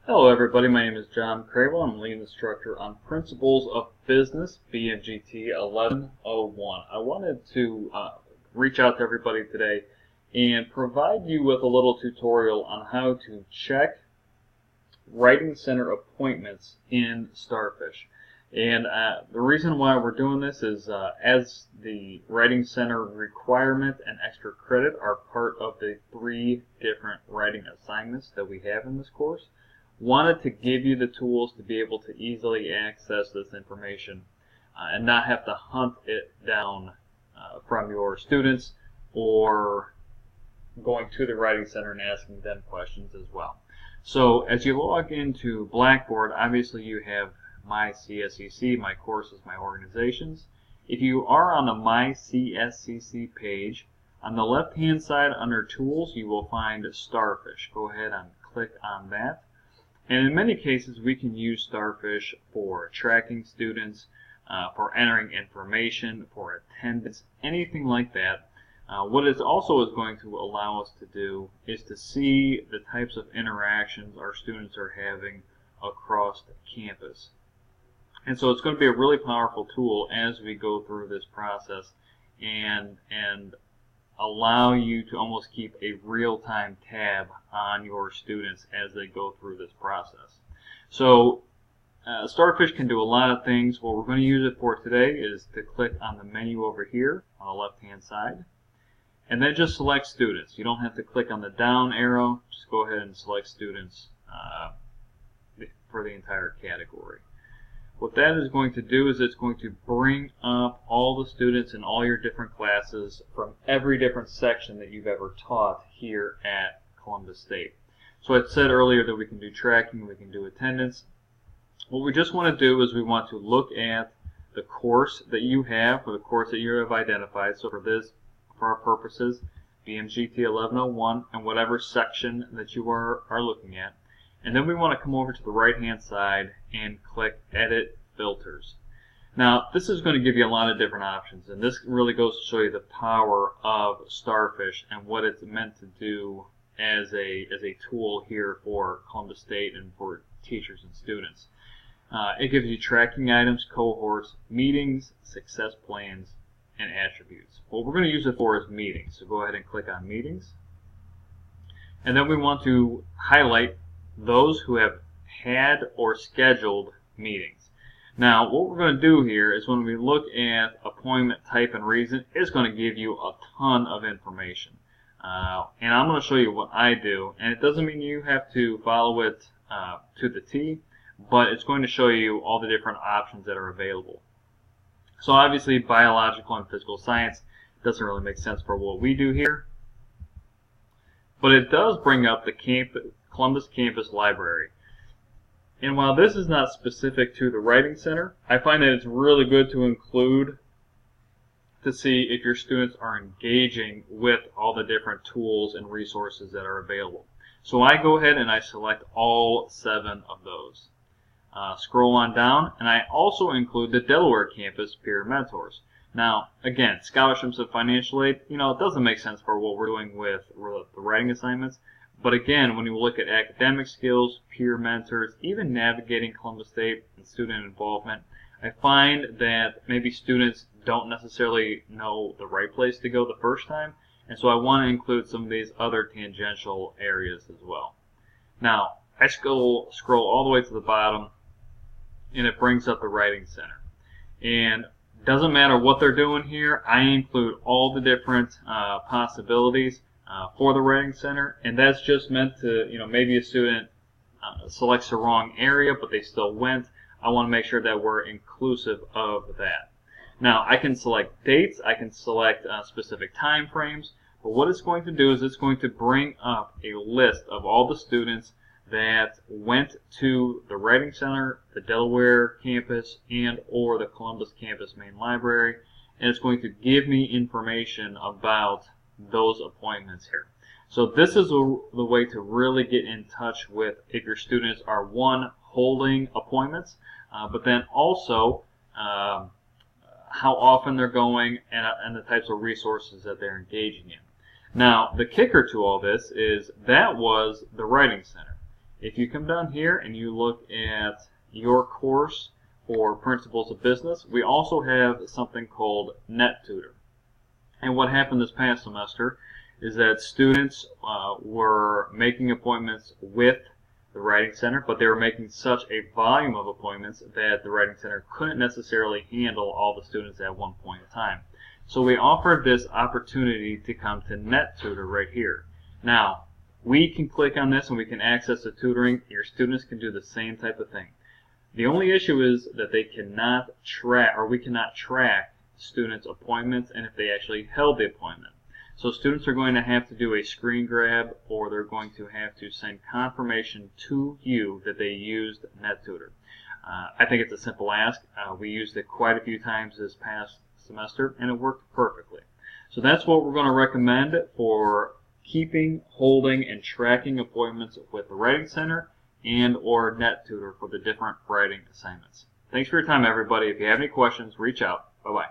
Hello everybody, my name is John Crable. I'm lead instructor on Principles of Business, BMGT 1101. I wanted to reach out to everybody today and provide you with a little tutorial on how to check Writing Center appointments in Starfish. And the reason why we're doing this is as the Writing Center requirement and extra credit are part of the 3 different writing assignments that we have in this course, wanted to give you the tools to be able to easily access this information and not have to hunt it down from your students or going to the Writing Center and asking them questions as well. So as you log into Blackboard, obviously you have My CSCC, My Courses, My Organizations. If you are on the My CSCC page, on the left-hand side under Tools, you will find Starfish. Go ahead and click on that. And in many cases, we can use Starfish for tracking students, for entering information, for attendance, anything like that. What it also is going to allow us to do is to see the types of interactions our students are having across the campus. And so it's going to be a really powerful tool as we go through this process and allow you to almost keep a real-time tab on your students as they go through this process. So Starfish can do a lot of things. What we're going to use it for today is to click on the menu over here on the left-hand side, and then just select students. You don't have to click on the down arrow. Just go ahead and select students for the entire category. What that is going to do is it's going to bring up all the students in all your different classes from every different section that you've ever taught here at Columbus State. So I said earlier that we can do tracking, we can do attendance. What we just want to do is we want to look at the course that you have, or the course that you have identified. So for our purposes, BMGT 1101 and whatever section that you are looking at. And then we want to come over to the right-hand side and click Edit Filters. Now, this is going to give you a lot of different options, and this really goes to show you the power of Starfish and what it's meant to do as a tool here for Columbus State and for teachers and students. It gives you tracking items, cohorts, meetings, success plans, and attributes. What we're going to use it for is meetings. So go ahead and click on Meetings. And then we want to highlight those who have had or scheduled meetings. Now, what we're going to do here is when we look at appointment type and reason, it's going to give you a ton of information. And I'm going to show you what I do. And it doesn't mean you have to follow it to the T, but it's going to show you all the different options that are available. So obviously, biological and physical science doesn't really make sense for what we do here. But it does bring up the Columbus Campus Library. And while this is not specific to the Writing Center, I find that it's really good to include to see if your students are engaging with all the different tools and resources that are available. So I go ahead and I select all 7 of those. Scroll on down, and I also include the Delaware Campus Peer Mentors. Now, again, scholarships and financial aid, it doesn't make sense for what we're doing with the writing assignments. But again, when you look at academic skills, peer mentors, even navigating Columbus State and student involvement, I find that maybe students don't necessarily know the right place to go the first time, and so I want to include some of these other tangential areas as well. Now, I scroll all the way to the bottom, and it brings up the Writing Center. And doesn't matter what they're doing here, I include all the different possibilities for the Writing Center, and that's just meant to, maybe a student selects the wrong area, but they still went. I want to make sure that we're inclusive of that. Now, I can select dates, I can select specific time frames, but what it's going to do is it's going to bring up a list of all the students that went to the Writing Center, the Delaware campus, and or the Columbus campus main library, and it's going to give me information about those appointments here. So this is the way to really get in touch with if your students are, one, holding appointments, but then also how often they're going and the types of resources that they're engaging in. Now, the kicker to all this is that was the Writing Center. If you come down here and you look at your course for Principles of Business, we also have something called NetTutor. And what happened this past semester is that students were making appointments with the Writing Center, but they were making such a volume of appointments that the Writing Center couldn't necessarily handle all the students at one point in time. So we offered this opportunity to come to NetTutor right here. Now, we can click on this and we can access the tutoring. Your students can do the same type of thing. The only issue is that they cannot track, or we cannot track students' appointments and if they actually held the appointment. So students are going to have to do a screen grab, or they're going to have to send confirmation to you that they used NetTutor. I think it's a simple ask. We used it quite a few times this past semester, and it worked perfectly. So that's what we're going to recommend for keeping, holding, and tracking appointments with the Writing Center and or NetTutor for the different writing assignments. Thanks for your time, everybody. If you have any questions, reach out. Bye-bye.